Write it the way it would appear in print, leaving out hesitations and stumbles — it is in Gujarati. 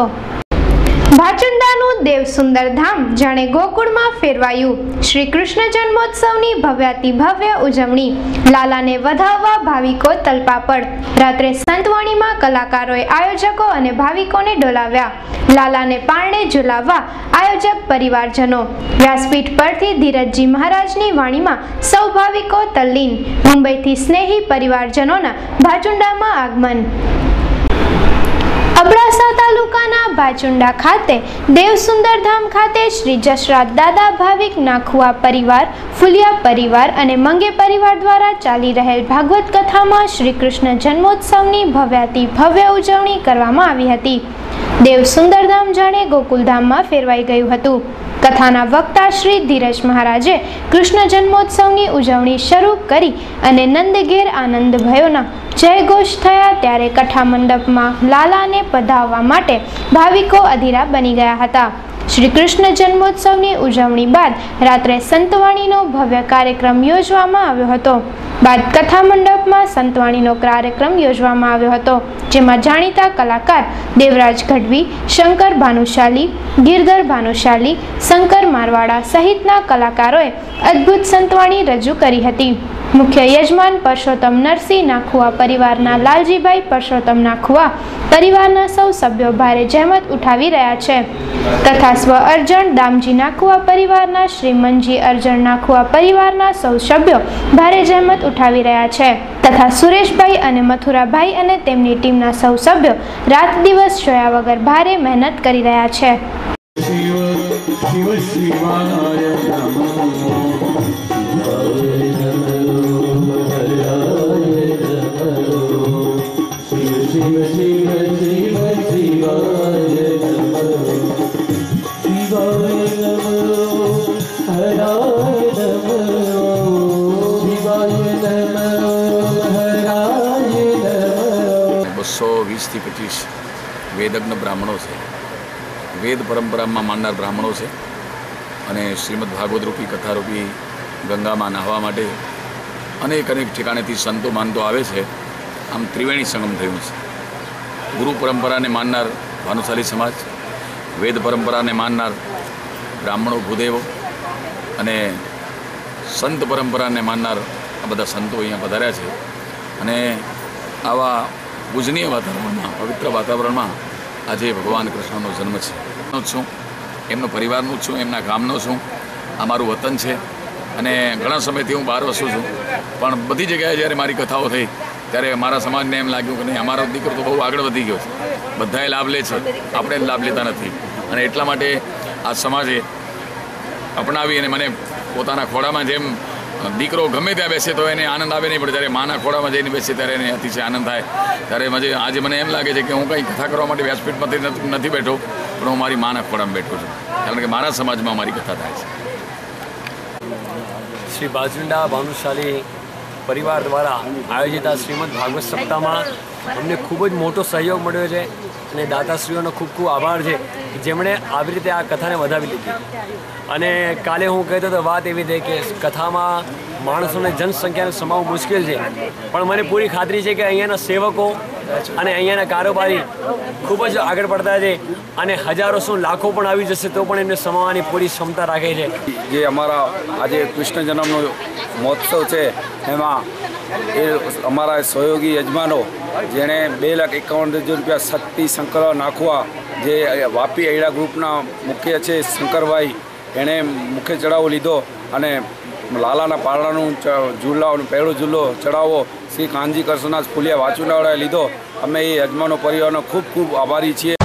હતો। ભાચુંડાનું દેવ સુંદર ધામ જાણે ગોકુળમાં ફેરવાયું। શ્રી કૃષ્ણ જન્મોત્સવની ભવ્યાતિ ભવ્ય ઉજવણી, લાલાને વધાવવા ભાવિકો તલપાપડ। રાત્રે સંતવાણીમાં કલાકારોએ આયોજકો અને ભાવિકોને ડોલાવ્યા। લાલાને પારણે ઝુલાવવા આયોજક પરિવારજનો। વ્યાસપીઠ પરથી ધીરજજી મહારાજની વાણીમાં સૌ ભાવિકો તલ્લીન। મુંબઈથી સ્નેહી પરિવારજનોના ભાચુંડામાં આગમન। અબડાસા તાલુકાના ભાચુંડા ખાતે દેવ સુંદરધામ ખાતે શ્રી જસરાજ દાદા ભાવિક નાખુઆ પરિવાર, ફુલિયા પરિવાર અને મંગે પરિવાર દ્વારા ચાલી રહેલ ભાગવત કથામાં શ્રી કૃષ્ણ જન્મોત્સવની ભવ્યાતિ ભવ્ય ઉજવણી કરવામાં આવી હતી। દેવ સુંદરધામ જાણે ગોકુલધામમાં ફેરવાઈ ગયું હતું। કથાના વક્તા શ્રી ધીરજ મહારાજે કૃષ્ણ જન્મોત્સવની ઉજવણી શરૂ કરી અને નંદઘેર આનંદ ભયોના જયઘોષ થયા ત્યારે કથા મંડપમાં લાલાને પધાવવા માટે ભાવિકો અધીરા બની ગયા હતા। શ્રી કૃષ્ણ જન્મોત્સવની ઉજવણી બાદ રાત્રે સંતવાણીનો ભવ્ય કાર્યક્રમ યોજવામાં આવ્યો હતો। બાદ કથા મંડપમાં સંતવાણીનો કાર્યક્રમ યોજવામાં આવ્યો હતો, જેમાં જાણીતા કલાકાર દેવરાજ ગઢવી, શંકર ભાનુશાલી, ગિરધર ભાનુશાલી, શંકર મારવાડા સહિતના કલાકારોએ અદ્ભુત સંતવાણી રજૂ કરી હતી। મુખ્ય યજમાન પરસોત્તમ નરસિંહ નાખુઆ પરિવારના લાલજીભાઈ પરસોત્તમ નાખુઆ પરિવારના સૌ સભ્યો ભારે જહેમત ઉઠાવી રહ્યા છે તથા સ્વ અર્જણ દામજી નાખુઆ પરિવારના શ્રી મનજી અર્જણ નાખુઆ પરિવારના સૌ સભ્યો ભારે જહેમત ઉઠાવી રહ્યા છે તથા સુરેશભાઈ અને મથુરાભાઈ અને તેમની ટીમના સૌ સભ્યો રાત દિવસ જોયા વગર ભારે મહેનત કરી રહ્યા છે। થી 25 વેદજ્ઞ બ્રાહ્મણો છે, વેદ પરંપરામાં માનનાર બ્રાહ્મણો છે અને શ્રીમદ ભાગવત રૂપી કથારૂપી ગંગામાં નાહવા માટે અનેક ઠેકાણેથી સંતો માનતો આવે છે। આમ ત્રિવેણી સંગમ થયું છે। ગુરુ પરંપરાને માનનાર ભાનુશાલી સમાજ, વેદ પરંપરાને માનનાર બ્રાહ્મણો ભૂદેવો અને સંત પરંપરાને માનનાર આ બધા સંતો અહીંયા પધાર્યા છે અને આવા પૂજનીય વાતાવરણમાં, પવિત્ર વાતાવરણમાં આજે ભગવાન કૃષ્ણનો જન્મ છે। હું છું એમનો પરિવારનું છું, એમના ગામનો છું, આ મારું વતન છે અને ઘણા સમયથી હું બહાર વસું છું, પણ બધી જગ્યાએ જ્યારે મારી કથાઓ થઈ ત્યારે મારા સમાજને એમ લાગ્યું કે નહીં, અમારો દીકરો તો બહુ આગળ વધી ગયો છે, બધાએ લાભ લે છે, આપણે લાભ લેતા નથી અને એટલા માટે આ સમાજે અપનાવી અને મને પોતાના ખોળામાં જેમ દીકરો ગમે ત્યાં બેસે તો એને આનંદ આવે નહીં, પણ જ્યારે માના ખોળામાં જઈને બેસે ત્યારે એને અતિશય આનંદ થાય। ત્યારે આજે મને એમ લાગે છે કે હું કંઈ કથા કરવા માટે વ્યાસપીઠમાંથી નથી બેઠો, પણ હું મારી માના ખોળામાં બેઠો છું, કારણ કે મારા સમાજમાં મારી કથા થાય છે। શ્રી ભાચુંડા ભાનુશાલી પરિવાર દ્વારા આયોજિત આ શ્રીમદ ભાગવત સપ્તાહમાં અમને ખૂબ જ મોટો સહયોગ મળ્યો છે અને દાતાશ્રીઓનો ખૂબ ખૂબ આભાર છે જેમણે આવી રીતે આ કથાને વધાવી લીધી। અને કાલે હું કહેતો તો વાત એવી થઈ કે કથામાં માણસોને જનસંખ્યાને સમાવવું મુશ્કેલ છે, પણ મને પૂરી ખાતરી છે કે અહીંયાના સેવકો અને અહીંયાના કારોબારી ખૂબ જ આગળ પડતા છે અને હજારો શું લાખો પણ આવી જશે તો પણ એમને સમાવવાની પૂરી ક્ષમતા રાખે છે। જે અમારા આજે કૃષ્ણ જન્મનો મહોત્સવ છે એમાં એ અમારા સહયોગી યજમાનો જેણે 2,51,000 રૂપિયા શક્તિ શંકર નાખવા જે વાપી અયડા ગ્રુપના મુખ્ય છે શંકરભાઈ, એણે મુખ્ય ચડાવો લીધો અને લાલાના પારણાનું ઝૂલાનું પહેલો ઝૂલો ચડાવો શ્રી કાનજી કરસનાથ ફુલિયા વાચુંડાવાળાએ લીધો। અમે એ યજમાનો પરિવારનો ખૂબ ખૂબ આભારી છીએ।